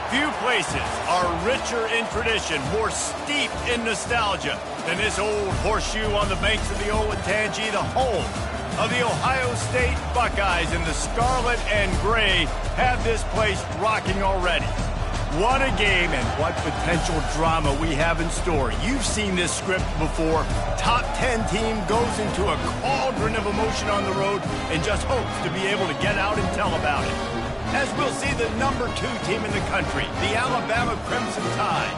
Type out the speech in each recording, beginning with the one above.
Few places are richer in tradition, more steeped in nostalgia than this old horseshoe on the banks of the Olentangy, the home of the Ohio State Buckeyes. And the scarlet and gray have this place rocking already. What a game and what potential drama we have in store. You've seen this script before. Top 10 team goes into a cauldron of emotion on the road and just hopes to be able to get out and tell about it. As we'll see the number 2 team in the country, the Alabama Crimson Tide,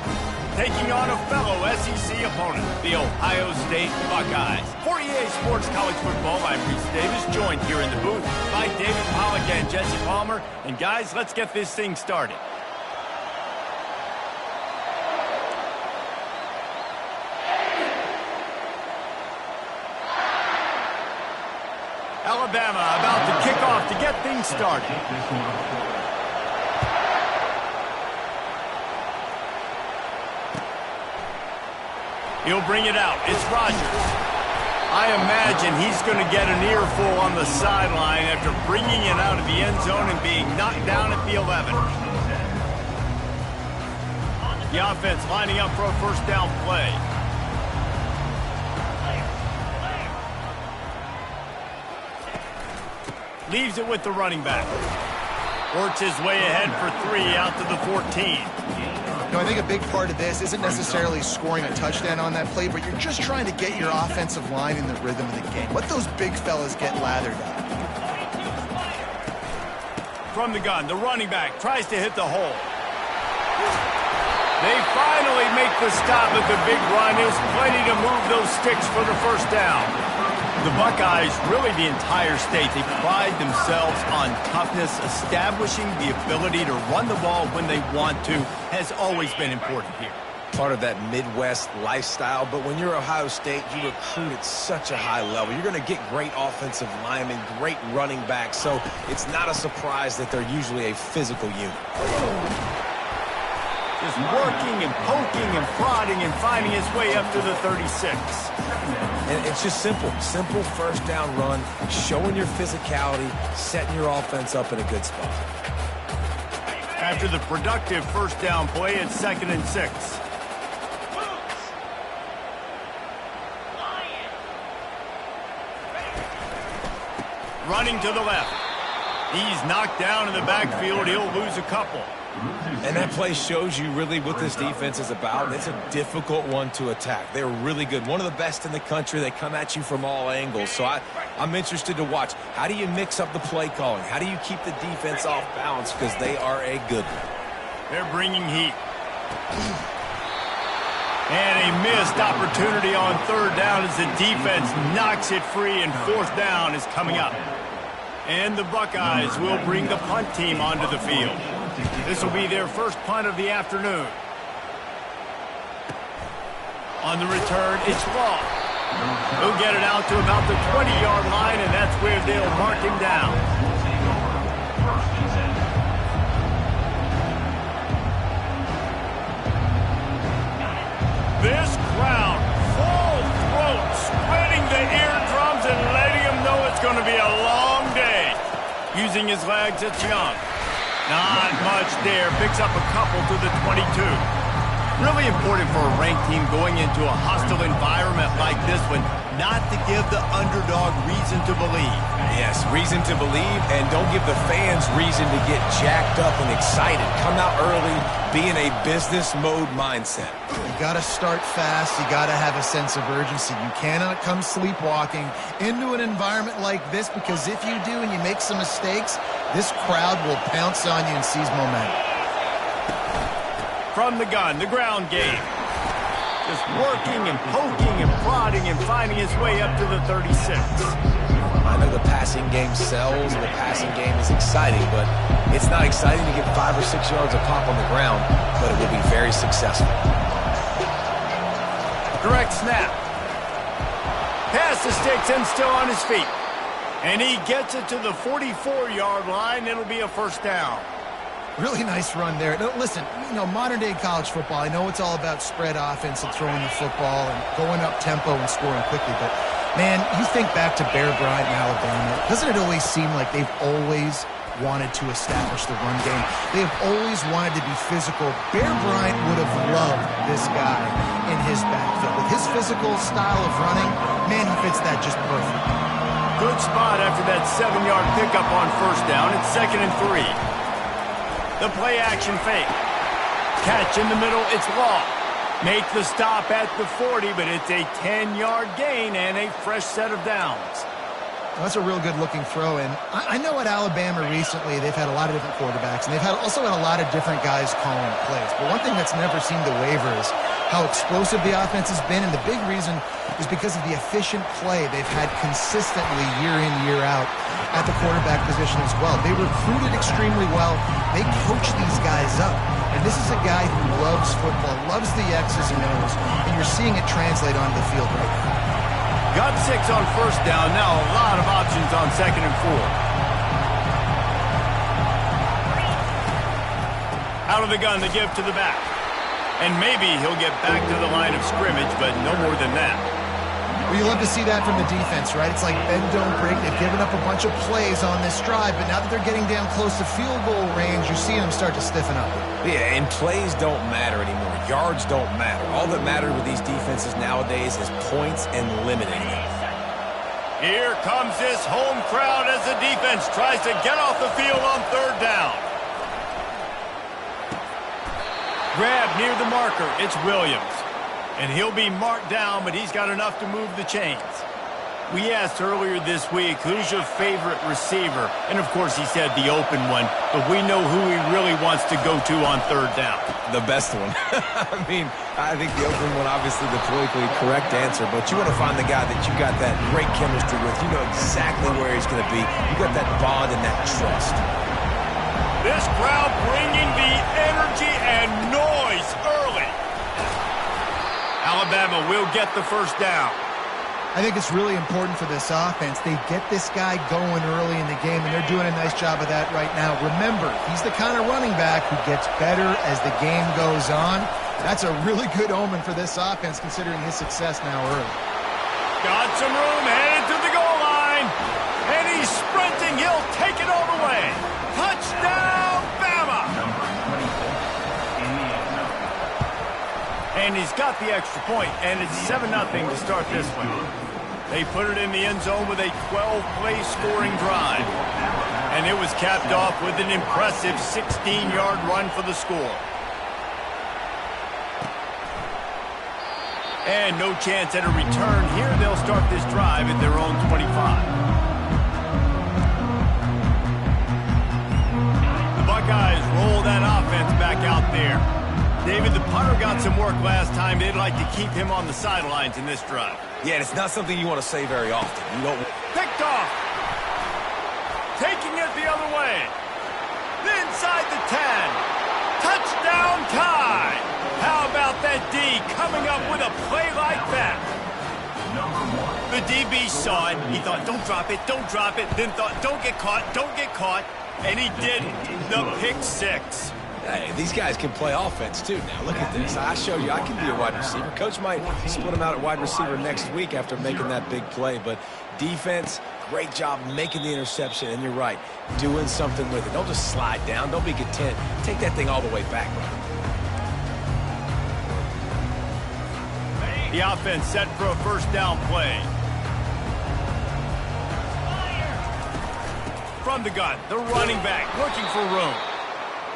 taking on a fellow SEC opponent, the Ohio State Buckeyes. For EA Sports College Football, I'm Reese Davis, joined here in the booth by David Pollack and Jesse Palmer. And guys, let's get this thing started. Alabama about to kick off to get things started. He'll bring it out. It's Rodgers. I imagine he's going to get an earful on the sideline after bringing it out of the end zone and being knocked down at the 11. The offense lining up for a first down play. Leaves it with the running back. Works his way ahead for 3 out to the 14. I think a big part of this isn't necessarily scoring a touchdown on that play, but you're just trying to get your offensive line in the rhythm of the game. Let those big fellas get lathered up. From the gun, the running back tries to hit the hole. They finally make the stop at the big run. There's plenty to move those sticks for the first down. The Buckeyes, really the entire state, they pride themselves on toughness. Establishing the ability to run the ball when they want to has always been important here. Part of that Midwest lifestyle, but when you're Ohio State, you recruit at such a high level. You're going to get great offensive linemen, great running backs, so it's not a surprise that they're usually a physical unit. Just working and poking and prodding and finding his way up to the 36. And it's just simple first down run, showing your physicality, setting your offense up in a good spot. After the productive first down play, it's 2nd and 6. Running to the left. He's knocked down in the backfield. He'll lose a couple. And that play shows you really what this defense is about. It's a difficult one to attack. They're really good. One of the best in the country. They come at you from all angles. So I'm interested to watch. How do you mix up the play calling? How do you keep the defense off balance? Because they are a good one. They're bringing heat. And a missed opportunity on 3rd down as the defense knocks it free, and 4th down is coming up. And the Buckeyes will bring the punt team onto the field. This will be their first punt of the afternoon. On the return, it's long. He'll get it out to about the 20-yard line, and that's where they'll mark him down. This crowd, full throat, spreading the eardrums and letting them know it's going to be a long day. Using his legs, it's Young. Not much there. Picks up a couple to the 22. Really important for a ranked team going into a hostile environment like this one, not to give the underdog reason to believe. Yes, reason to believe, and don't give the fans reason to get jacked up and excited. Come out early, be in a business mode mindset. You got to start fast. You got to have a sense of urgency. You cannot come sleepwalking into an environment like this, because if you do and you make some mistakes, this crowd will pounce on you and seize momentum. From the gun, the ground game. Just working and poking and prodding and finding his way up to the 36. I know the passing game sells and the passing game is exciting, but it's not exciting to get 5 or 6 yards a pop on the ground, but it will be very successful. Direct snap. Pass the sticks and still on his feet. And he gets it to the 44-yard line. It'll be a first down. Really nice run there. Now, listen, modern-day college football, I know it's all about spread offense and throwing the football and going up tempo and scoring quickly, but, man, you think back to Bear Bryant in Alabama, doesn't it always seem like they've always wanted to establish the run game. They have always wanted to be physical. Bear Bryant would have loved this guy in his backfield. With his physical style of running, man, he fits that just perfect. Good spot after that 7-yard pickup on first down. It's 2nd and 3. The play action fake. Catch in the middle. It's long. Make the stop at the 40, but it's a 10-yard gain and a fresh set of downs. Well, that's a real good-looking throw. And I know at Alabama recently they've had a lot of different quarterbacks, and they've also had a lot of different guys calling plays. But one thing that's never seemed to waver is how explosive the offense has been, and the big reason is because of the efficient play they've had consistently year in, year out at the quarterback position as well. They recruited extremely well. They coach these guys up. And this is a guy who loves football, loves the X's and O's, and you're seeing it translate onto the field right now. Got 6 on first down. Now a lot of options on 2nd and 4. Out of the gun, the give to the back. And maybe he'll get back to the line of scrimmage, but no more than that. Well, you love to see that from the defense, right? It's like bend, don't break. They've given up a bunch of plays on this drive, but now that they're getting down close to field goal range, you're seeing them start to stiffen up. Yeah, and plays don't matter anymore. Yards don't matter. All that matters with these defenses nowadays is points and limiting them. Here comes this home crowd as the defense tries to get off the field on 3rd down. Grab near the marker. It's Williams. And he'll be marked down, but he's got enough to move the chains. We asked earlier this week, who's your favorite receiver? And, of course, he said the open one, but we know who he really wants to go to on 3rd down. The best one. I mean, I think the open one, obviously the politically correct answer, but you want to find the guy that you got that great chemistry with. You know exactly where he's going to be. You got that bond and that trust. This crowd bringing the energy and noise early. Alabama will get the first down. I think it's really important for this offense. They get this guy going early in the game, and they're doing a nice job of that right now. Remember, he's the kind of running back who gets better as the game goes on. That's a really good omen for this offense, considering his success now early. Got some room, headed to the goal line. And he's sprinting. He'll take it all the way. Touchdown, Bama! And he's got the extra point, and it's 7-0 to start this one. They put it in the end zone with a 12-play scoring drive. And it was capped off with an impressive 16-yard run for the score. And no chance at a return here. They'll start this drive at their own 25. The Buckeyes roll that offense back out there. David, the punter got some work last time. They'd like to keep him on the sidelines in this drive. Yeah, it's not something you want to say very often. You don't. Picked off. Taking it the other way. Inside the 10. Touchdown tie. How about that D coming up with a play like that? The DB saw it. He thought, don't drop it, don't drop it. Then thought, don't get caught, don't get caught. And he didn't. The pick 6. Hey, these guys can play offense, too. Now, look at this. I showed you I can be a wide receiver. Coach might split him out at wide receiver next week after making that big play. But defense, great job making the interception. And you're right, doing something with it. Don't just slide down. Don't be content. Take that thing all the way back. The offense set for a first down play. From the gun, the running back looking for room.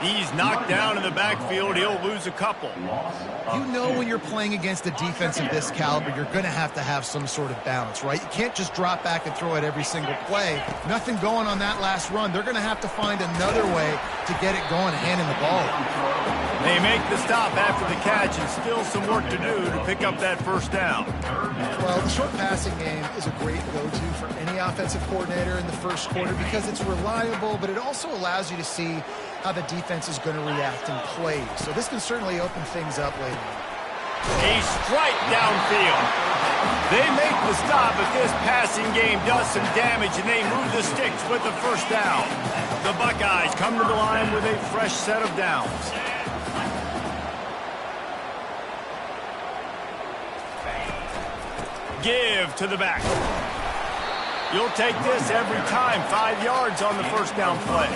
He's knocked down in the backfield. He'll lose a couple. You know when you're playing against a defense of this caliber, you're going to have some sort of balance, right? You can't just drop back and throw it every single play. Nothing going on that last run. They're going to have to find another way to get it going, handing the ball. They make the stop after the catch, and still some work to do to pick up that first down. Well, the short passing game is a great go-to for any offensive coordinator in the first quarter because it's reliable, but it also allows you to see how the defense is going to react in plays. So this can certainly open things up later. A strike downfield. They make the stop, but this passing game does some damage, and they move the sticks with the first down. The Buckeyes come to the line with a fresh set of downs. Give to the back. You'll take this every time. 5 yards on the first down play.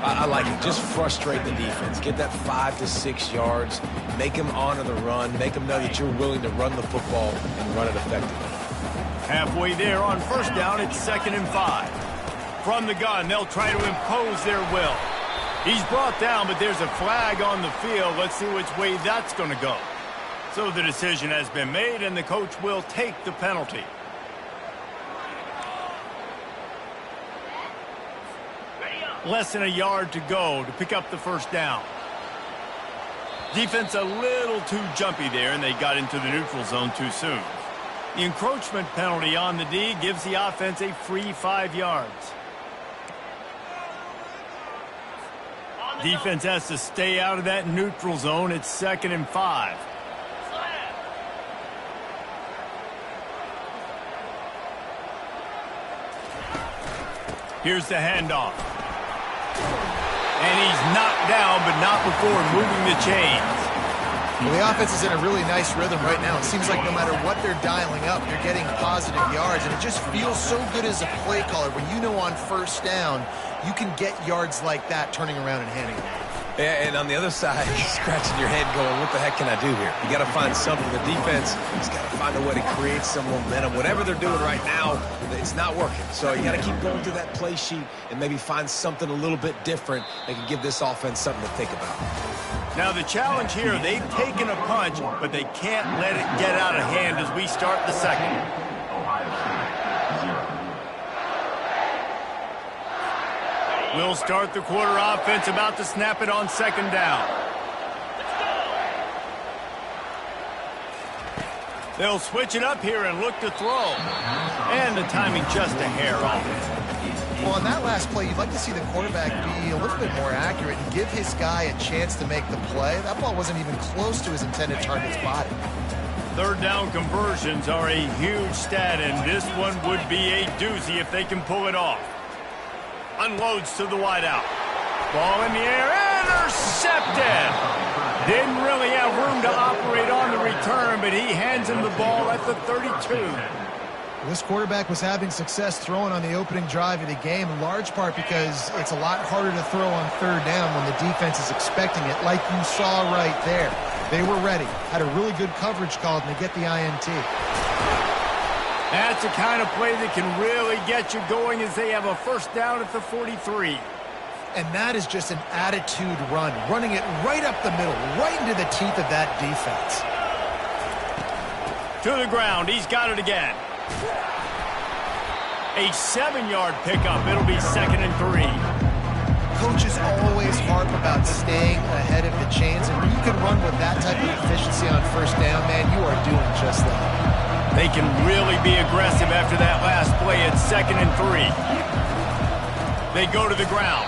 I like it. Just frustrate the defense. Get that 5 to 6 yards. Make them honor the run. Make them know that you're willing to run the football and run it effectively. Halfway there on first down, it's 2nd and 5. From the gun, they'll try to impose their will. He's brought down, but there's a flag on the field. Let's see which way that's going to go. So the decision has been made, and the coach will take the penalty. Less than a yard to go to pick up the first down. Defense a little too jumpy there, and they got into the neutral zone too soon. The encroachment penalty on the D gives the offense a free 5 yards. Defense has to stay out of that neutral zone. It's 2nd and 5. Here's the handoff. And he's knocked down, but not before moving the chains. Well, the offense is in a really nice rhythm right now. It seems like no matter what they're dialing up, they're getting positive yards, and it just feels so good as a play caller when you know on first down you can get yards like that turning around and handing it. Yeah, and on the other side, you're scratching your head going, what the heck can I do here? You got to find something. The defense has got to find a way to create some momentum. Whatever they're doing right now, it's not working. So you got to keep going through that play sheet and maybe find something a little bit different that can give this offense something to think about. Now the challenge here, they've taken a punch, but they can't let it get out of hand as we start the second. We'll start the quarter offense, about to snap it on 2nd down. They'll switch it up here and look to throw. And the timing just a hair off. Well, on that last play, you'd like to see the quarterback be a little bit more accurate and give his guy a chance to make the play. That ball wasn't even close to his intended target's body. 3rd down conversions are a huge stat, and this one would be a doozy if they can pull it off. Unloads to the wideout. Ball in the air, intercepted. Didn't really have room to operate on the return, but he hands him the ball at the 32. This quarterback was having success throwing on the opening drive of the game, in large part because it's a lot harder to throw on 3rd down when the defense is expecting it, like you saw right there. They were ready, had a really good coverage call, and they get the INT. That's the kind of play that can really get you going as they have a first down at the 43. And that is just an attitude run, running it right up the middle, right into the teeth of that defense. To the ground, he's got it again. A 7-yard pickup. It'll be 2nd and 3. Coaches always harp about staying ahead of the chains, and when you can run with that type of efficiency on first down, man, you are doing just that. They can really be aggressive after that last play at 2nd and 3. They go to the ground.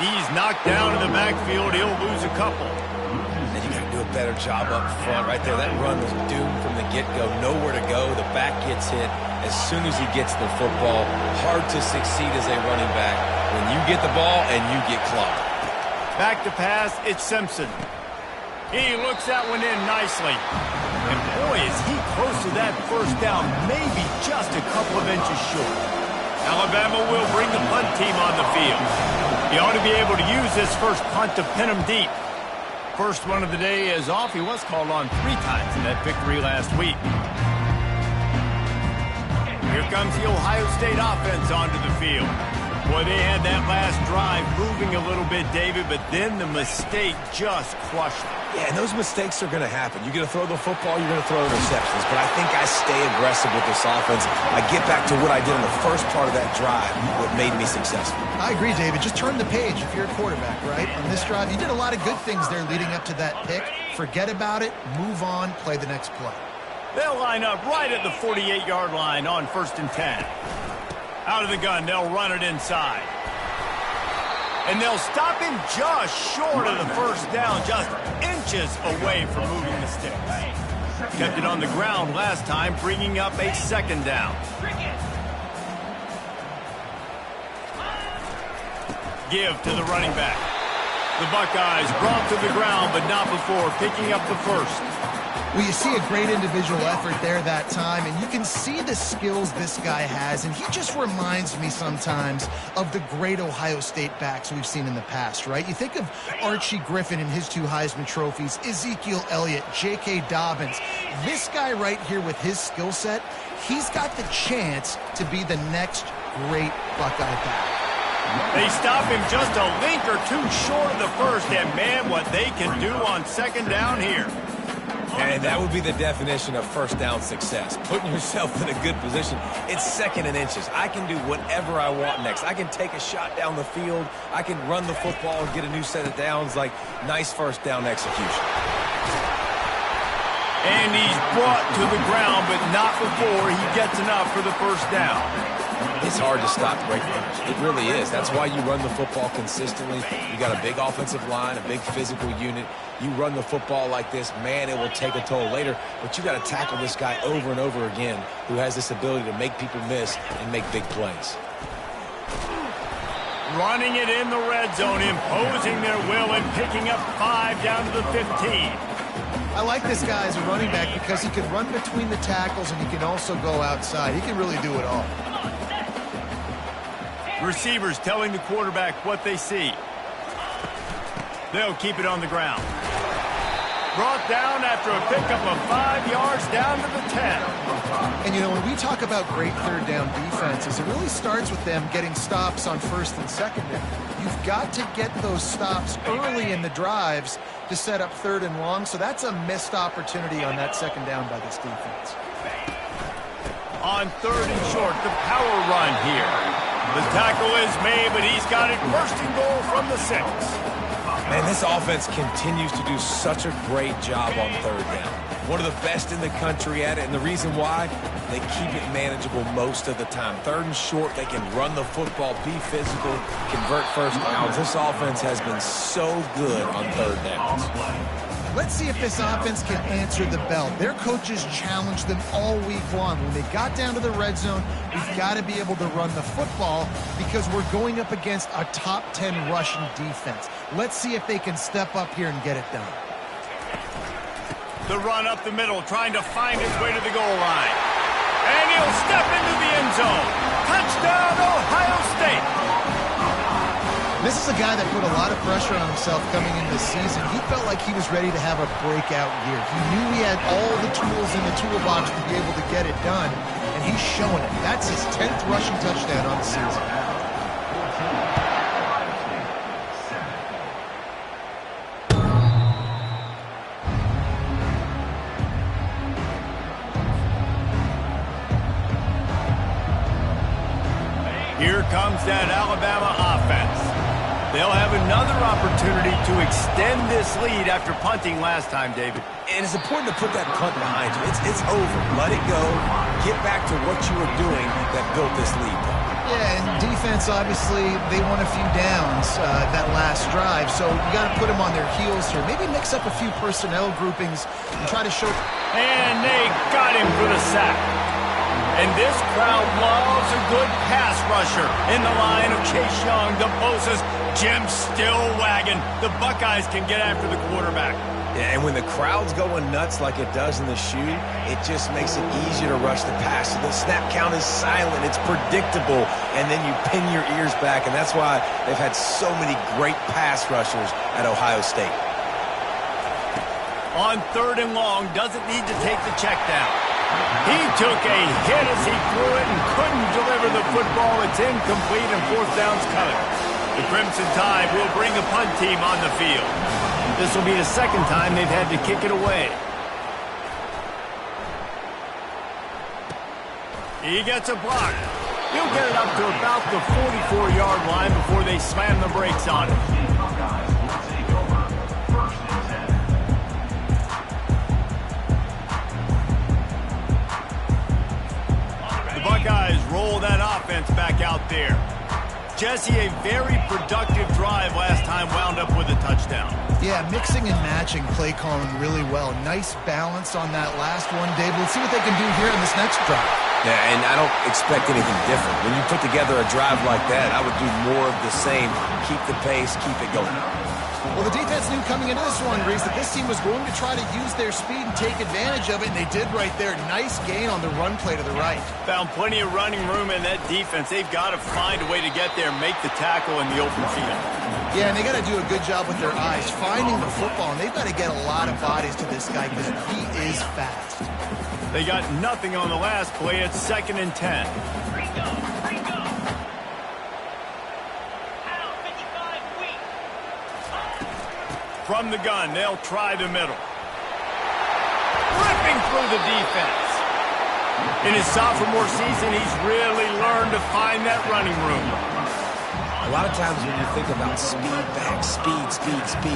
He's knocked down in the backfield. He'll lose a couple. And you got to do a better job up front right there. That run was doomed from the get-go. Nowhere to go. The back gets hit as soon as he gets the football. Hard to succeed as a running back when you get the ball and you get clocked. Back to pass, it's Simpson. He looks that one in nicely. And boy, is he close to that first down, maybe just a couple of inches short. Alabama will bring the punt team on the field. He ought to be able to use this first punt to pin him deep. First one of the day is off. He was called on 3 times in that victory last week. Here comes the Ohio State offense onto the field. Boy, they had that last drive moving a little bit, David, but then the mistake just crushed them. Yeah, and those mistakes are going to happen. You're going to throw the football, you're going to throw interceptions. But I think I stay aggressive with this offense. I get back to what I did in the first part of that drive, what made me successful. I agree, David. Just turn the page if you're a quarterback, right? On this drive, you did a lot of good things there leading up to that pick. Forget about it, move on, play the next play. They'll line up right at the 48-yard line on 1st and 10. Out of the gun, they'll run it inside. And they'll stop him just short of the first down, just inches away from moving the sticks. Kept it on the ground last time, bringing up a 2nd down. Give to the running back. The Buckeyes brought to the ground, but not before picking up the first. Well, you see a great individual effort there that time, and you can see the skills this guy has, and he just reminds me sometimes of the great Ohio State backs we've seen in the past, right? You think of Archie Griffin and his 2 Heisman trophies, Ezekiel Elliott, J.K. Dobbins. This guy right here with his skill set, he's got the chance to be the next great Buckeye back. They stop him just a link or 2 short of the first, and man, what they can do on second down here. And that would be the definition of first down success, putting yourself in a good position. It's second and inches. I can do whatever I want next. I can take a shot down the field. I can run the football and get a new set of downs. Like, nice first down execution. And he's brought to the ground, but not before he gets enough for the first down. It's hard to stop great runners. It really is. That's why you run the football consistently. You got a big offensive line, a big physical unit. You run the football like this, man, it will take a toll later. But you got to tackle this guy over and over again who has this ability to make people miss and make big plays. Running it in the red zone, imposing their will and picking up 5 down to the 15. I like this guy as a running back because he can run between the tackles and he can also go outside. He can really do it all. Receivers telling the quarterback what they see. They'll keep it on the ground. Brought down after a pickup of 5 yards down to the 10. And, you know, when we talk about great third down defenses, it really starts with them getting stops on first and second down. You've got to get those stops early in the drives to set up third and long, so that's a missed opportunity on that second down by this defense. On third and short, the power run here. The tackle is made, but he's got it first and goal from the 6. Man, this offense continues to do such a great job on third down. One of the best in the country at it, and the reason why, they keep it manageable most of the time. Third and short, they can run the football, be physical, convert first downs. This offense has been so good on third downs. Let's see if this offense can answer the bell. Their coaches challenged them all week long. When they got down to the red zone, we've got to be able to run the football because we're going up against a top 10 rushing defense. Let's see if they can step up here and get it done. The run up the middle, trying to find his way to the goal line. And he'll step into the end zone. Touchdown, Ohio State. This is a guy that put a lot of pressure on himself coming into the season. He felt like he was ready to have a breakout year. He knew he had all the tools in the toolbox to be able to get it done, and he's showing it. That's his 10th rushing touchdown on the season. Here comes that Alabama offense. They'll have another opportunity to extend this lead after punting last time, David. And it's important to put that punt behind you. It's over. Let it go. Get back to what you were doing that built this lead. Yeah, and defense, obviously, they won a few downs that last drive, so you got to put them on their heels here. Maybe mix up a few personnel groupings and try to show... And they got him for the sack. And this crowd loves a good pass rusher in the line of Chase Young, the Bosa's, Jim still wagging. The Buckeyes can get after the quarterback. Yeah, and when the crowd's going nuts like it does in the shoe, it just makes it easier to rush the pass. So the snap count is silent. It's predictable. And then you pin your ears back, and that's why they've had so many great pass rushers at Ohio State. On third and long, doesn't need to take the check down. He took a hit as he threw it and couldn't deliver the football. It's incomplete and fourth down's coming. The Crimson Tide will bring the punt team on the field. This will be the second time they've had to kick it away. He gets a block. He'll get it up to about the 44-yard line before they slam the brakes on it. Buckeyes roll that offense back out there. Jesse, a very productive drive last time wound up with a touchdown. Yeah, mixing and matching play calling really well. Nice balance on that last one, Dave. Let's see what they can do here in this next drive. Yeah, and I don't expect anything different. When you put together a drive like that, I would do more of the same. keep the pace, keep it going. Well, the defense knew coming into this one, Reese, that this team was going to try to use their speed and take advantage of it, and they did right there. Nice gain on the run play to the right. Found plenty of running room in that defense. They've got to find a way to get there and make the tackle in the open field. Yeah, and they got to do a good job with their eyes, finding the football, and they've got to get a lot of bodies to this guy because he is fast. They got nothing on the last play. It's 2nd and 10. From the gun, they'll try the middle. Ripping through the defense. In his sophomore season, he's really learned to find that running room. A lot of times when you think about speed back, speed,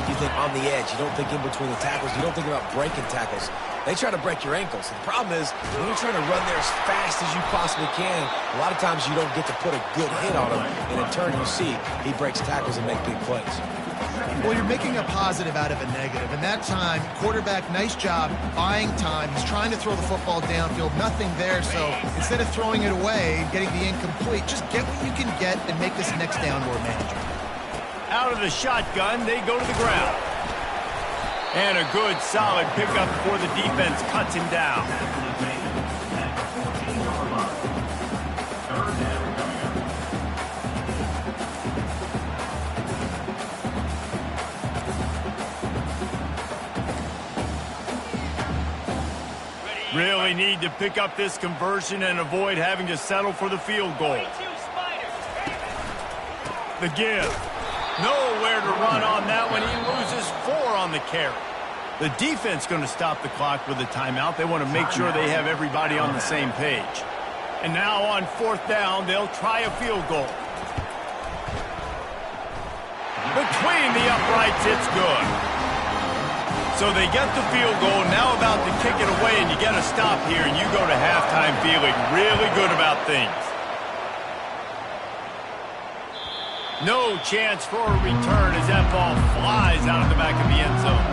you think on the edge. You don't think in between the tackles. You don't think about breaking tackles. They try to break your ankles. The problem is, when you're trying to run there as fast as you possibly can, a lot of times you don't get to put a good hit on him. And in turn, you see he breaks tackles and makes big plays. Well, you're making a positive out of a negative. And that time, quarterback, nice job, buying time. He's trying to throw the football downfield. Nothing there. So instead of throwing it away, getting the incomplete, just get what you can get and make this next down more manageable. Out of the shotgun, they go to the ground. And a good, solid pickup before the defense cuts him down. Really need to pick up this conversion and avoid having to settle for the field goal. The give. Nowhere to run on that one. He loses 4 on the carry. The defense going to stop the clock with a timeout. They want to make sure they have everybody on the same page. And now on 4th down, they'll try a field goal. Between the uprights, it's good. So they get the field goal, now about to kick it away, and you get a stop here, and you go to halftime feeling really good about things. No chance for a return as that ball flies out of the back of the end zone.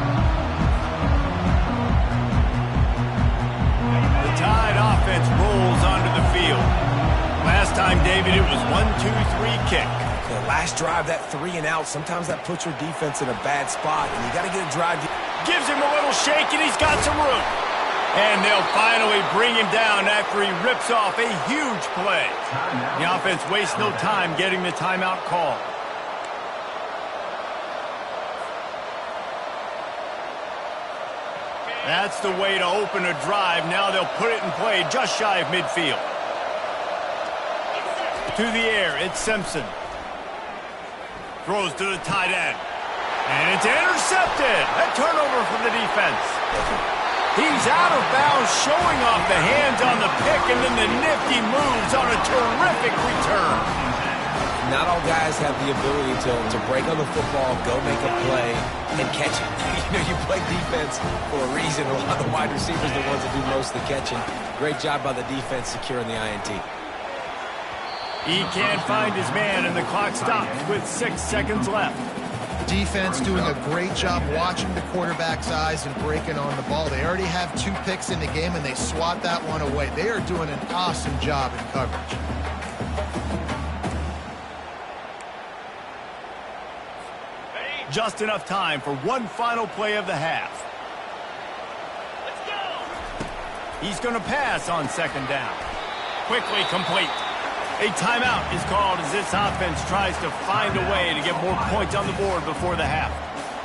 The Tide offense rolls onto the field. Last time, David, it was 1-2-3 kick. The last drive, that 3 and out, sometimes that puts your defense in a bad spot, and you got to get a drive. Gives him a little shake, and he's got some room. And they'll finally bring him down after he rips off a huge play. The offense wastes no time getting the timeout call. That's the way to open a drive. Now they'll put it in play just shy of midfield. To the air, it's Simpson. Throws to the tight end. And it's intercepted. A turnover for the defense. He's out of bounds, showing off the hands on the pick, and then the nifty moves on a terrific return. Not all guys have the ability to break on the football, go make a play, and catch it. You play defense for a reason. A lot of the wide receivers are the ones that do most of the catching. Great job by the defense securing the INT. He can't find his man, and the clock stops with 6 seconds left. Defense doing a great job watching the quarterback's eyes and breaking on the ball. They already have 2 picks in the game, and they swat that one away. They are doing an awesome job in coverage. Just enough time for one final play of the half. Let's go. He's going to pass on 2nd down. Quickly complete. A timeout is called as this offense tries to find a way to get more points on the board before the half.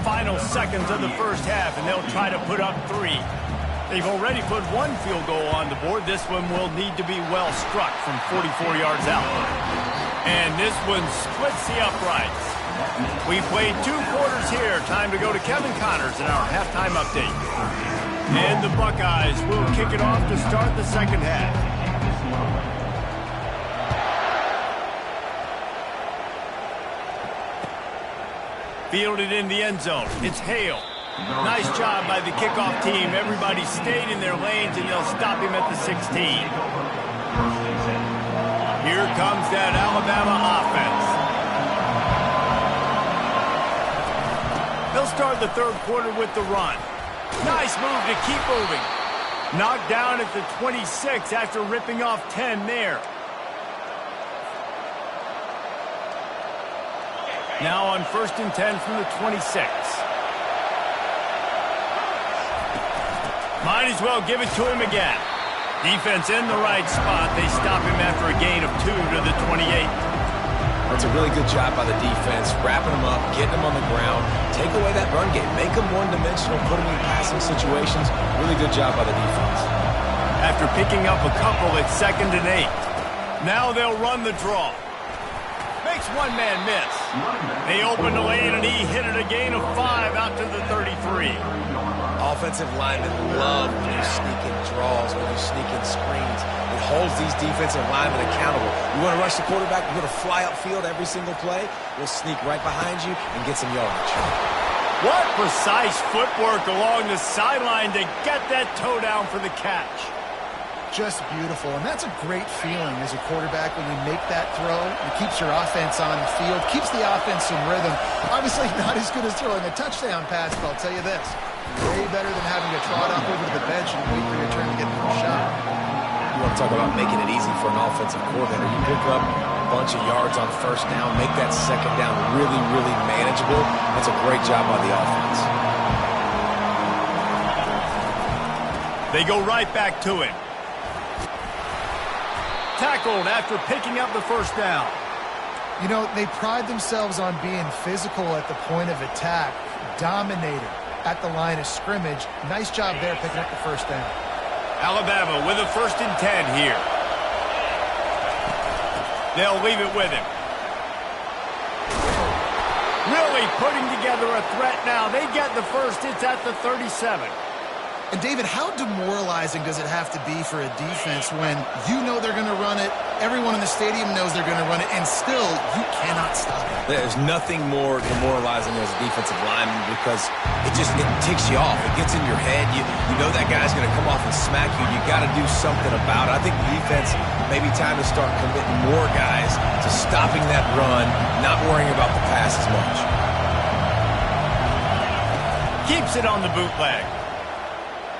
Final seconds of the first half, and they'll try to put up 3. They've already put 1 field goal on the board. This one will need to be well struck from 44 yards out. And this one splits the uprights. We played 2 quarters here. Time to go to Kevin Connors in our halftime update. And the Buckeyes will kick it off to start the second half. Fielded in the end zone. It's Hale. Nice job by the kickoff team. Everybody stayed in their lanes, and they'll stop him at the 16. Here comes that Alabama offense. They'll start the 3rd quarter with the run. Nice move to keep moving. Knocked down at the 26 after ripping off 10 there. Now on 1st and 10 from the 26. Might as well give it to him again. Defense in the right spot. They stop him after a gain of 2 to the 28. That's a really good job by the defense, wrapping them up, getting them on the ground, take away that run game, make them one-dimensional, put them in passing situations. Really good job by the defense. After picking up a couple at 2nd and 8. Now they'll run the draw. Makes one man miss. They open the lane and he hit it a gain of 5 out to the 33. Offensive linemen love when you sneak in draws, when you sneak in screens. It holds these defensive linemen accountable. You want to rush the quarterback, you want to fly upfield every single play, we'll sneak right behind you and get some yardage. What precise footwork along the sideline to get that toe down for the catch. Just beautiful, and that's a great feeling as a quarterback when you make that throw. It keeps your offense on the field, keeps the offense in rhythm. Obviously not as good as throwing a touchdown pass, but I'll tell you this, way better than having to trot off over to the bench and wait for your turn to get the first shot. You want to talk about making it easy for an offensive coordinator. You pick up a bunch of yards on 1st down, make that 2nd down really, really manageable. That's a great job by the offense. They go right back to him. Tackled after picking up the 1st down. You know, they pride themselves on being physical at the point of attack, dominating at the line of scrimmage. Nice job there picking up the 1st down. Alabama with a 1st and 10 here. They'll leave it with him. Really putting together a threat now. They get the first. It's at the 37. And, David, how demoralizing does it have to be for a defense when you know they're going to run it, everyone in the stadium knows they're going to run it, and still you cannot stop it? There's nothing more demoralizing as a defensive lineman because it ticks you off. It gets in your head. You know that guy's going to come off and smack you. You got to do something about it. I think the defense maybe time to start committing more guys to stopping that run, not worrying about the pass as much. Keeps it on the bootleg.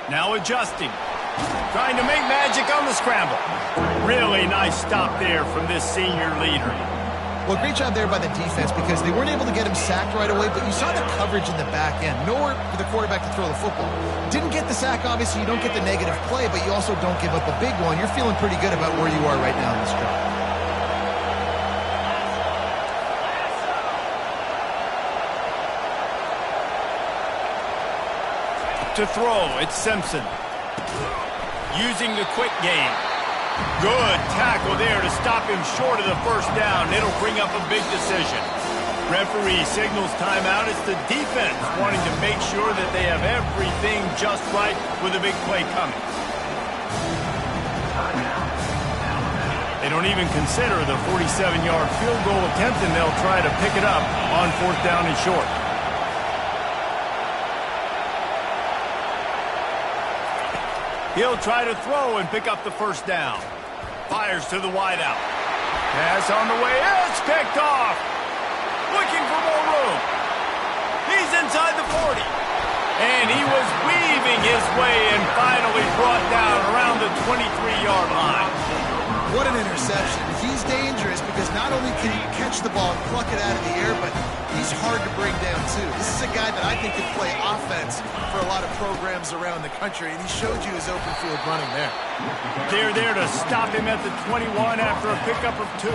Now adjusting. Trying to make magic on the scramble. Really nice stop there from this senior leader. Well, great job there by the defense because they weren't able to get him sacked right away, but you saw the coverage in the back end. Nowhere for the quarterback to throw the football. Didn't get the sack, obviously. You don't get the negative play, but you also don't give up a big one. You're feeling pretty good about where you are right now in this drive. To throw, it's Simpson. Using the quick game. Good tackle there to stop him short of the 1st down. It'll bring up a big decision. Referee signals timeout. It's the defense wanting to make sure that they have everything just right with a big play coming. They don't even consider the 47-yard field goal attempt, and they'll try to pick it up on 4th down and short. He'll try to throw and pick up the 1st down. Fires to the wideout. Pass on the way. It's picked off. Looking for more room. He's inside the 40. And he was weaving his way and finally brought down around the 23-yard line. What an interception. He's dangerous because not only can he catch the ball and pluck it out of the air, but he's hard to bring down, too. This is a guy that I think could play offense for a lot of programs around the country, and he showed you his open field running there. They're there to stop him at the 21 after a pickup of 2.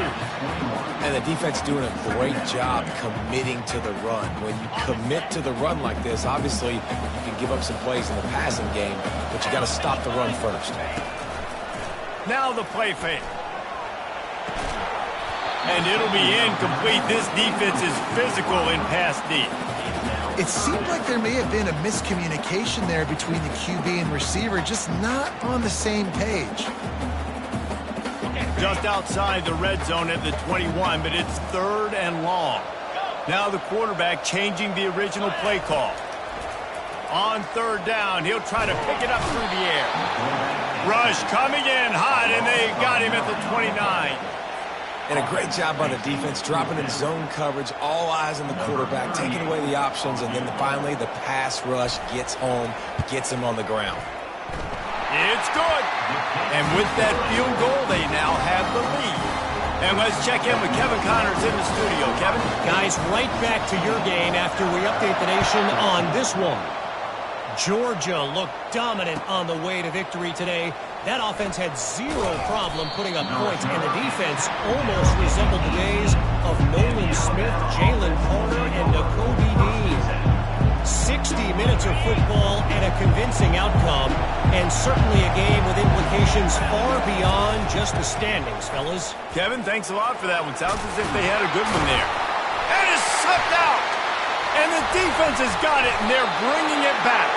And the defense doing a great job committing to the run. When you commit to the run like this, obviously you can give up some plays in the passing game, but you got to stop the run first. Now the play fake. And it'll be incomplete. This defense is physical in pass deep. It seemed like there may have been a miscommunication there between the QB and receiver, just not on the same page. Just outside the red zone at the 21, but it's 3rd and long. Now the quarterback changing the original play call. On 3rd down, he'll try to pick it up through the air. Rush coming in hot, and they got him at the 29. And a great job by the defense, dropping in zone coverage, all eyes on the quarterback, taking away the options, and then finally the pass rush gets home, gets him on the ground. It's good. And with that field goal, they now have the lead. And let's check in with Kevin Connors in the studio. Kevin? Guys, right back to your game after we update the nation on this one. Georgia looked dominant on the way to victory today. That offense had zero problem putting up points, and the defense almost resembled the days of Nolan Smith, Jalen Carter, and Nakobe Dean. 60 minutes of football and a convincing outcome, and certainly a game with implications far beyond just the standings, fellas. Kevin, thanks a lot for that one. Sounds as if they had a good one there. And it's slipped out! And the defense has got it, and they're bringing it back.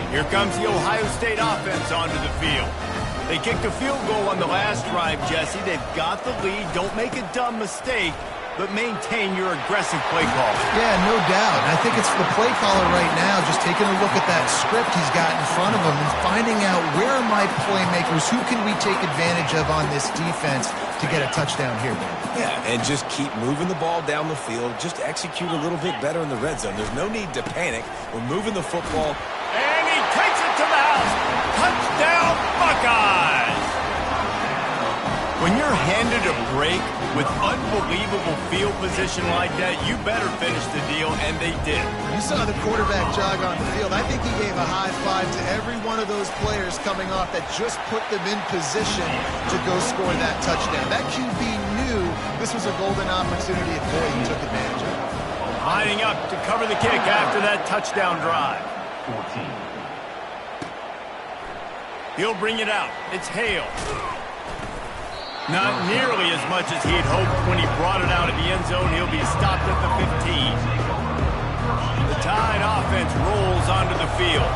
Here comes the Ohio State offense onto the field. They kicked a field goal on the last drive, Jesse. They've got the lead. Don't make a dumb mistake, but maintain your aggressive play call. Yeah, no doubt. And I think it's the play caller right now just taking a look at that script he's got in front of him and finding out where are my playmakers, who can we take advantage of on this defense to get a touchdown here, man. Yeah, and just keep moving the ball down the field. Just execute a little bit better in the red zone. There's no need to panic. We're moving the football. And he takes it to the house. Touchdown, Buckeyes! When you're handed a break with unbelievable field position like that, you better finish the deal, and they did. You saw the quarterback jog on the field. I think he gave a high five to every one of those players coming off that just put them in position to go score that touchdown. That QB knew this was a golden opportunity, and boy, he took advantage of it. Lining up to cover the kick after that touchdown drive. 14. He'll bring it out. It's Hale. Not nearly as much as he'd hoped when he brought it out of the end zone. He'll be stopped at the 15. The Tide offense rolls onto the field.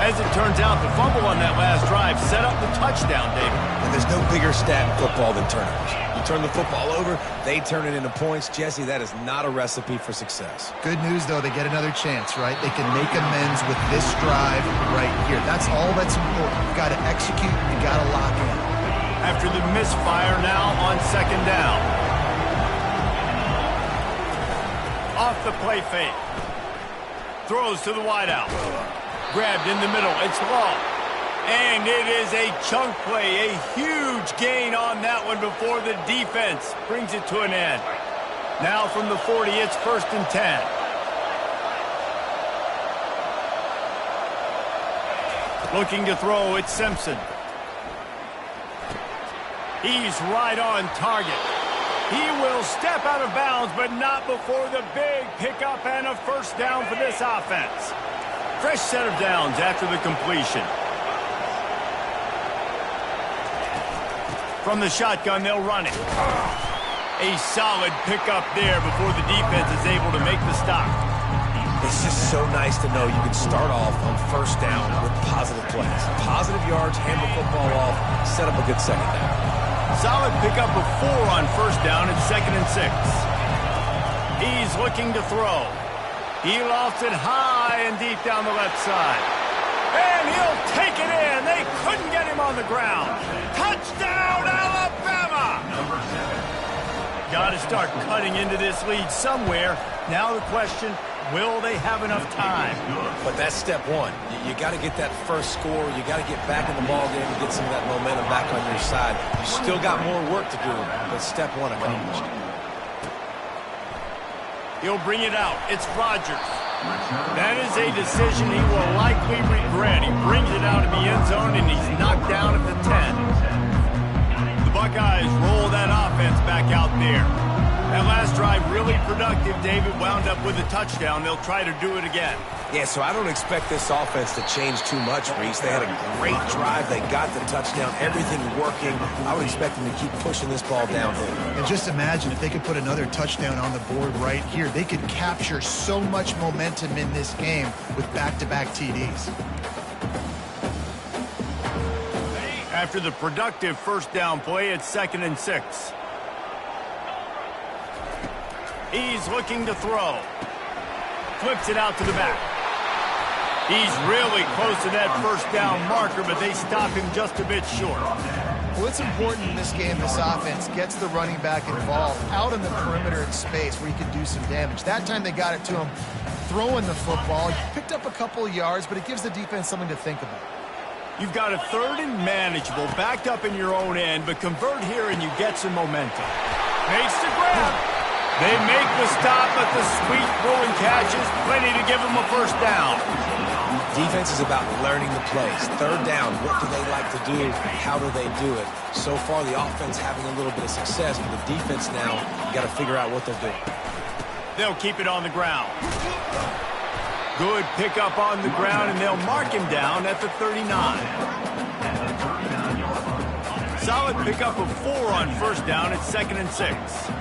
As it turns out, the fumble on that last drive set up the touchdown, David. And there's no bigger stat in football than turnovers. You turn the football over, they turn it into points. Jesse, that is not a recipe for success. Good news, though, they get another chance, right? They can make amends with this drive right here. That's all that's important. You got to execute, you got to lock in. After the misfire now on second down. Off the play fake. Throws to the wideout. Grabbed in the middle. It's Law. And it is a chunk play. A huge gain on that one before the defense brings it to an end. Now from the 40, it's 1st and 10. Looking to throw, it's Simpson. He's right on target. He will step out of bounds, but not before the big pickup and a first down for this offense. Fresh set of downs after the completion. From the shotgun, they'll run it. A solid pickup there before the defense is able to make the stop. It's just so nice to know you can start off on first down with positive plays. Positive yards, hand the football off, set up a good second down. Solid pickup of 4 on first down at 2nd and 6. He's looking to throw. He lofts it high and deep down the left side. And he'll take it in. They couldn't get him on the ground. Touchdown, Alabama! Got to start cutting into this lead somewhere. Now the question, will they have enough time? But that's step one. You got to get that first score. You got to get back in the ballgame and get some of that momentum back on your side. You still got more work to do, but step one accomplished. He'll bring it out. It's Rodgers. That is a decision he will likely regret. He brings it out of the end zone, and he's knocked down at the 10. The Buckeyes roll that offense back out there. That last drive really productive. David wound up with a touchdown. They'll try to do it again. Yeah, so I don't expect this offense to change too much, Reese. They had a great drive. They got the touchdown. Everything working. I would expect them to keep pushing this ball downhill. And just imagine if they could put another touchdown on the board right here. They could capture so much momentum in this game with back-to-back TDs. After the productive first down play, it's 2nd and 6. He's looking to throw. Flips it out to the back. He's really close to that first down marker, but they stop him just a bit short. Well, it's important in this game, this offense gets the running back involved out in the perimeter in space where he can do some damage. That time they got it to him throwing the football. He picked up a couple of yards, but it gives the defense something to think about. You've got a 3rd and manageable, backed up in your own end, but convert here and you get some momentum. Makes the grab. They make the stop, but the sweet throw and catch is plenty to give them a first down. Defense is about learning the plays. 3rd down, what do they like to do? How do they do it? So far, the offense having a little bit of success, but the defense now, you got to figure out what they're doing. They'll keep it on the ground. Good pickup on the ground, and they'll mark him down at the 39. Solid pickup of 4 on first down. It's 2nd and 6.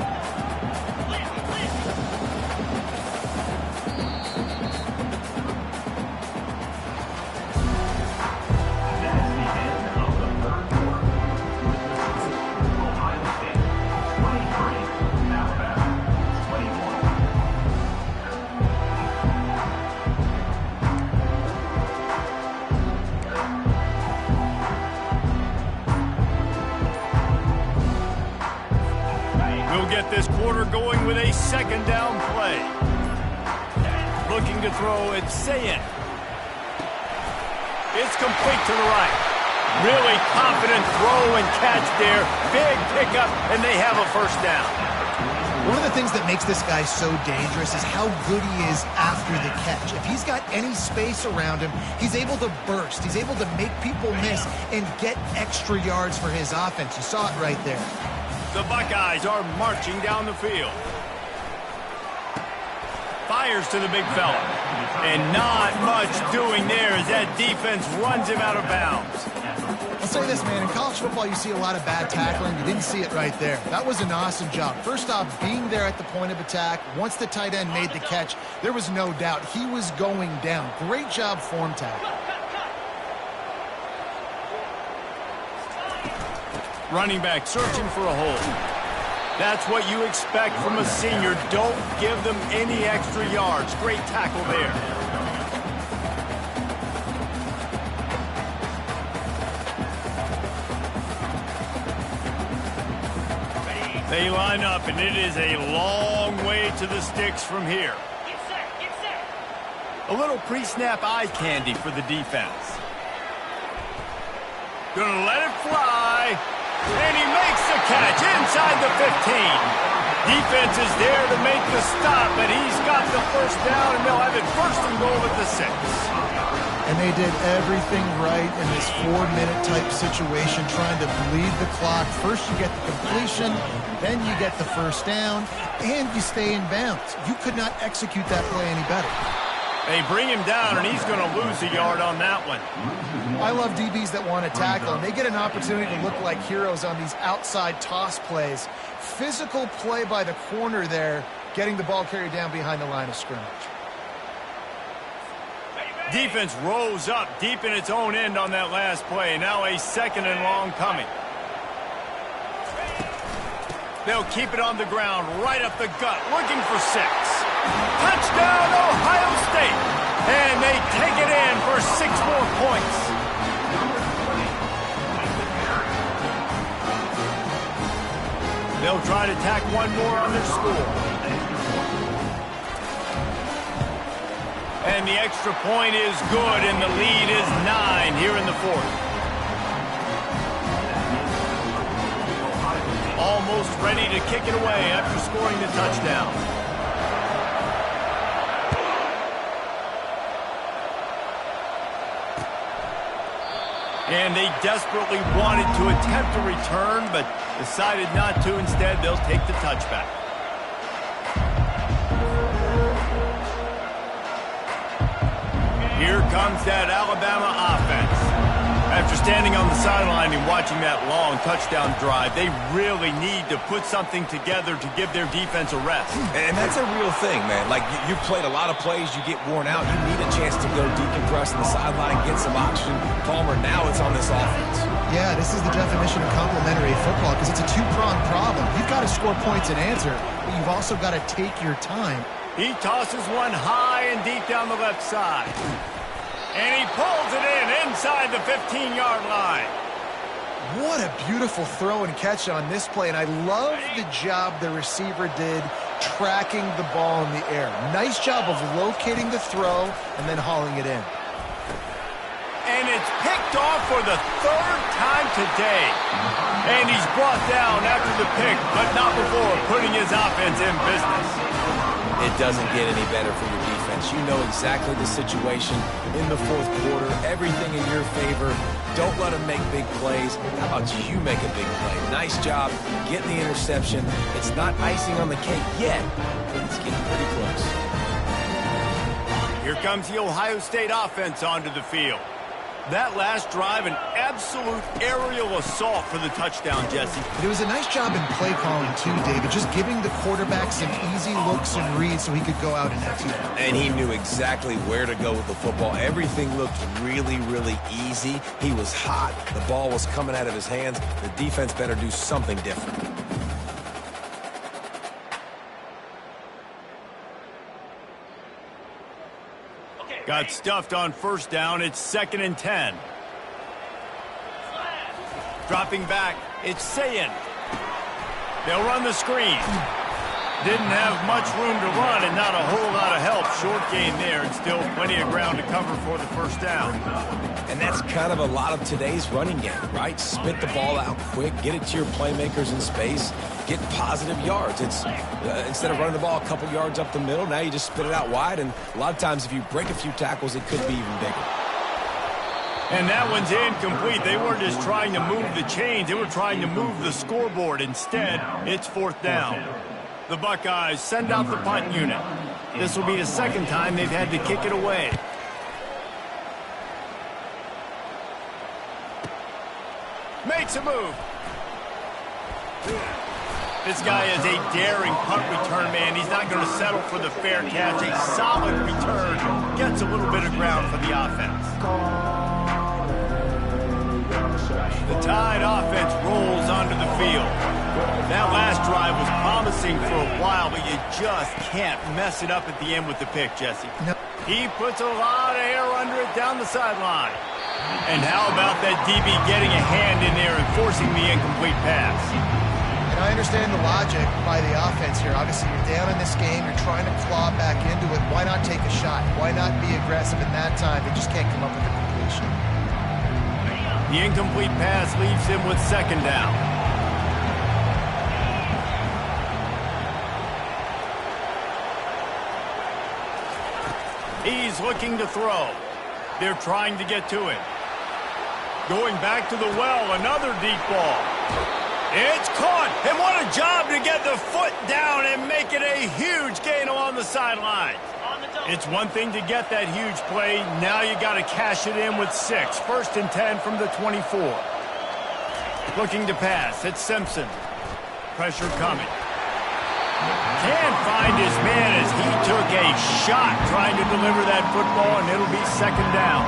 This quarter going with a 2nd down play. Looking to throw, it's Sayin. It's complete to the right. Really confident throw and catch there. Big pickup, and they have a first down. One of the things that makes this guy so dangerous is how good he is after the catch. If he's got any space around him, he's able to burst. He's able to make people miss and get extra yards for his offense. You saw it right there. The Buckeyes are marching down the field. Fires to the big fella. And not much doing there as that defense runs him out of bounds. I'll say this, man. In college football, you see a lot of bad tackling. You didn't see it right there. That was an awesome job. First off, being there at the point of attack. Once the tight end made the catch, there was no doubt he was going down. Great job form tackle. Running back searching for a hole. That's what you expect from a senior. Don't give them any extra yards. Great tackle there. They line up, and it is a long way to the sticks from here. Get set, get set. A little pre-snap eye candy for the defense. Gonna let it fly. And he makes the catch inside the 15. Defense is there to make the stop, but he's got the first down, and they'll have it 1st and goal at the 6. And they did everything right in this 4-minute type situation, trying to bleed the clock. First you get the completion, then you get the first down, and you stay in bounds. You could not execute that play any better. They bring him down, and he's going to lose a yard on that one. I love DBs that want to tackle, and they get an opportunity to look like heroes on these outside toss plays. Physical play by the corner there, getting the ball carried down behind the line of scrimmage. Defense rose up deep in its own end on that last play. Now a 2nd and long coming. They'll keep it on the ground, right up the gut, looking for 6. Touchdown, Ohio State! And they take it in for 6 more points. They'll try to tack one more on their score. And the extra point is good, and the lead is 9 here in the 4th. Almost ready to kick it away after scoring the touchdown. And they desperately wanted to attempt a return, but decided not to. Instead, they'll take the touchback. Here comes that Alabama offense. After standing on the sideline and watching that long touchdown drive, they really need to put something together to give their defense a rest. And that's a real thing, man. Like, you've played a lot of plays, you get worn out, you need a chance to go decompress on the sideline, get some oxygen. Palmer, now it's on this offense. Yeah, this is the definition of complementary football because it's a two-pronged problem. You've got to score points and answer, but you've also got to take your time. He tosses one high and deep down the left side. And he pulls it in inside the 15-yard line. What a beautiful throw and catch on this play, and I love the job the receiver did tracking the ball in the air. Nice job of locating the throw and then hauling it in. And it's picked off for the third time today. And he's brought down after the pick, but not before putting his offense in business. It doesn't get any better for your defense. You know exactly the situation in the fourth quarter. Everything in your favor. Don't let them make big plays. How about you make a big play? Nice job getting the interception. It's not icing on the cake yet, but it's getting pretty close. Here comes the Ohio State offense onto the field. That last drive, an absolute aerial assault for the touchdown, Jesse. It was a nice job in play calling too, David, just giving the quarterback some easy looks and reads so he could go out and execute. And he knew exactly where to go with the football. Everything looked really, really easy. He was hot. The ball was coming out of his hands. The defense better do something different. Got stuffed on first down. It's 2nd and 10. Dropping back, it's Sayin. They'll run the screen. Didn't have much room to run and not a whole lot of help. Short gain there and still plenty of ground to cover for the first down. And that's kind of a lot of today's running game, right? Spit the ball out quick, get it to your playmakers in space, get positive yards. It's instead of running the ball a couple yards up the middle, now you just spit it out wide, and a lot of times if you break a few tackles, it could be even bigger. And that one's incomplete. They weren't just trying to move the chains, they were trying to move the scoreboard. Instead, it's 4th down. The Buckeyes send out the punt unit. This will be the second time they've had to kick it away. Makes a move. This guy is a daring punt return man. He's not going to settle for the fair catch. A solid return. Gets a little bit of ground for the offense. The Tide offense rolls onto the field. That last drive was promising for a while, but you just can't mess it up at the end with the pick, Jesse. No. He puts a lot of air under it down the sideline. And how about that DB getting a hand in there and forcing the incomplete pass? And I understand the logic by the offense here. Obviously, you're down in this game. You're trying to claw back into it. Why not take a shot? Why not be aggressive in that time? They just can't come up with a completion. The incomplete pass leaves him with 2nd down. He's looking to throw. They're trying to get to it. Going back to the well, another deep ball. It's caught, and what a job to get the foot down and make it a huge gain along the sideline. It's one thing to get that huge play. Now you got to cash it in with 6. 1st and 10 from the 24. Looking to pass. It's Simpson. Pressure coming. Can't find his man as he took a shot trying to deliver that football, and it'll be 2nd down.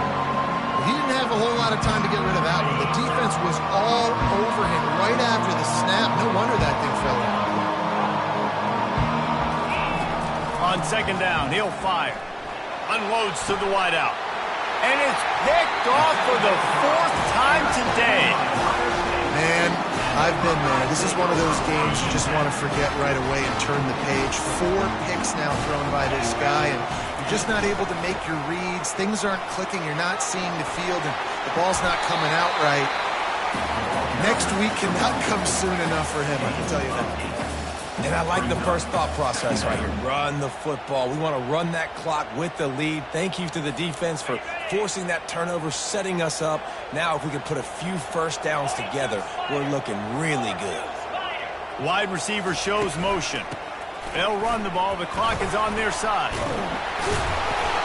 He didn't have a whole lot of time to get rid of that one. The defense was all over him right after the snap. No wonder that thing fell in. On 2nd down, he'll fire. Unloads to the wideout. And it's picked off for the 4th time today. Man, I've been there. This is one of those games you just want to forget right away and turn the page. 4 picks now thrown by this guy, and you're just not able to make your reads. Things aren't clicking. You're not seeing the field, and the ball's not coming out right. Next week cannot come soon enough for him, I can tell you that. And I like the first thought process right here. Run the football. We want to run that clock with the lead. Thank you to the defense for forcing that turnover, setting us up. Now if we can put a few first downs together, we're looking really good. Wide receiver shows motion. They'll run the ball. The clock is on their side.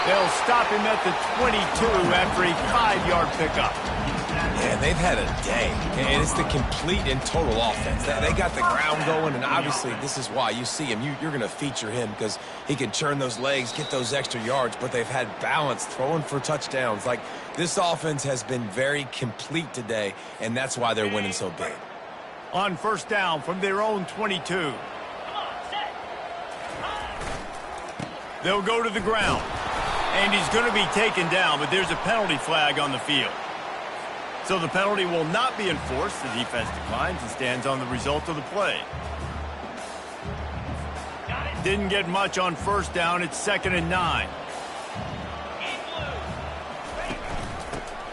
They'll stop him at the 22 after a 5-yard pickup. Yeah, they've had a day, and it's the complete and total offense. They got the ground going, and obviously this is why you see him. You're going to feature him because he can churn those legs, get those extra yards, but they've had balance, throwing for touchdowns. Like, this offense has been very complete today, and that's why they're winning so big. On 1st down from their own 22. They'll go to the ground. And he's going to be taken down, but there's a penalty flag on the field. So the penalty will not be enforced. The defense declines and stands on the result of the play. Didn't get much on first down. It's 2nd and 9.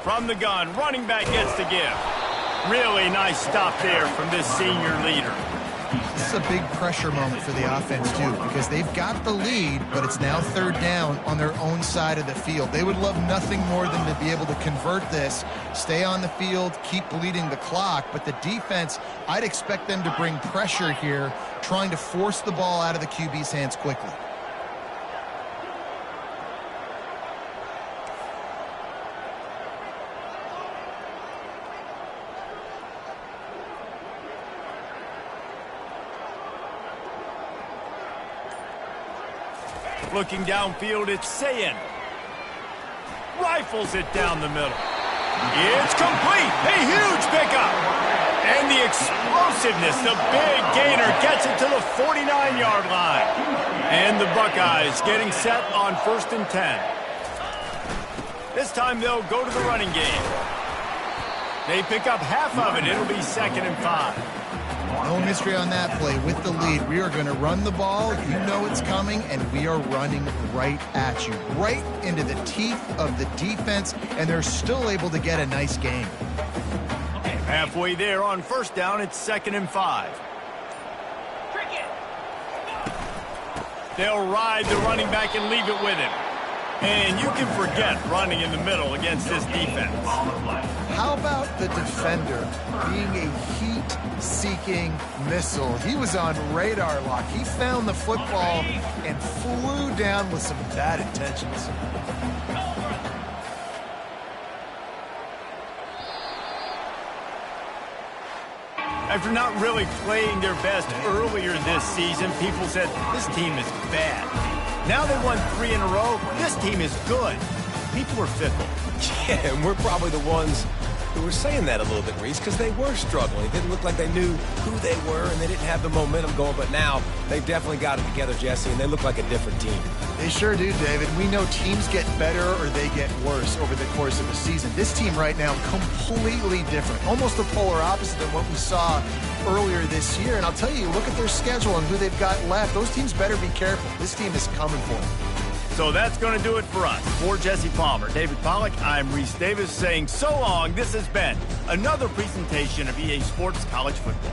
From the gun, running back gets the give. Really nice stop there from this senior leader. This is a big pressure moment for the offense, too, because they've got the lead, but it's now 3rd down on their own side of the field. They would love nothing more than to be able to convert this, stay on the field, keep bleeding the clock, but the defense, I'd expect them to bring pressure here, trying to force the ball out of the QB's hands quickly. Looking downfield, it's Sayin. Rifles it down the middle. It's complete. A huge pickup. And the explosiveness, the big gainer gets it to the 49-yard line. And the Buckeyes getting set on 1st and 10. This time they'll go to the running game. They pick up half of it. It'll be 2nd and 5. No mystery on that play. With the lead, we are going to run the ball. You know it's coming, and we are running right at you, right into the teeth of the defense, and they're still able to get a nice gain. Halfway there on first down, it's 2nd and 5. They'll ride the running back and leave it with him. And you can forget running in the middle against this defense. How about the defender being a heat-seeking missile? He was on radar lock. He found the football and flew down with some bad intentions. After not really playing their best earlier this season, people said, this team is bad. Now they won 3 in a row. This team is good. People are fickle. Yeah, and we're probably the ones who were saying that a little bit, Reese, because they were struggling. It didn't look like they knew who they were, and they didn't have the momentum going. But now they've definitely got it together, Jesse, and they look like a different team. They sure do, David. We know teams get better or they get worse over the course of a season. This team right now, completely different. Almost the polar opposite of what we saw earlier this year. And I'll tell you, look at their schedule and who they've got left. Those teams better be careful. This team is coming for them. So that's going to do it for us. For Jesse Palmer, David Pollack, I'm Reese Davis saying so long. This has been another presentation of EA Sports College Football.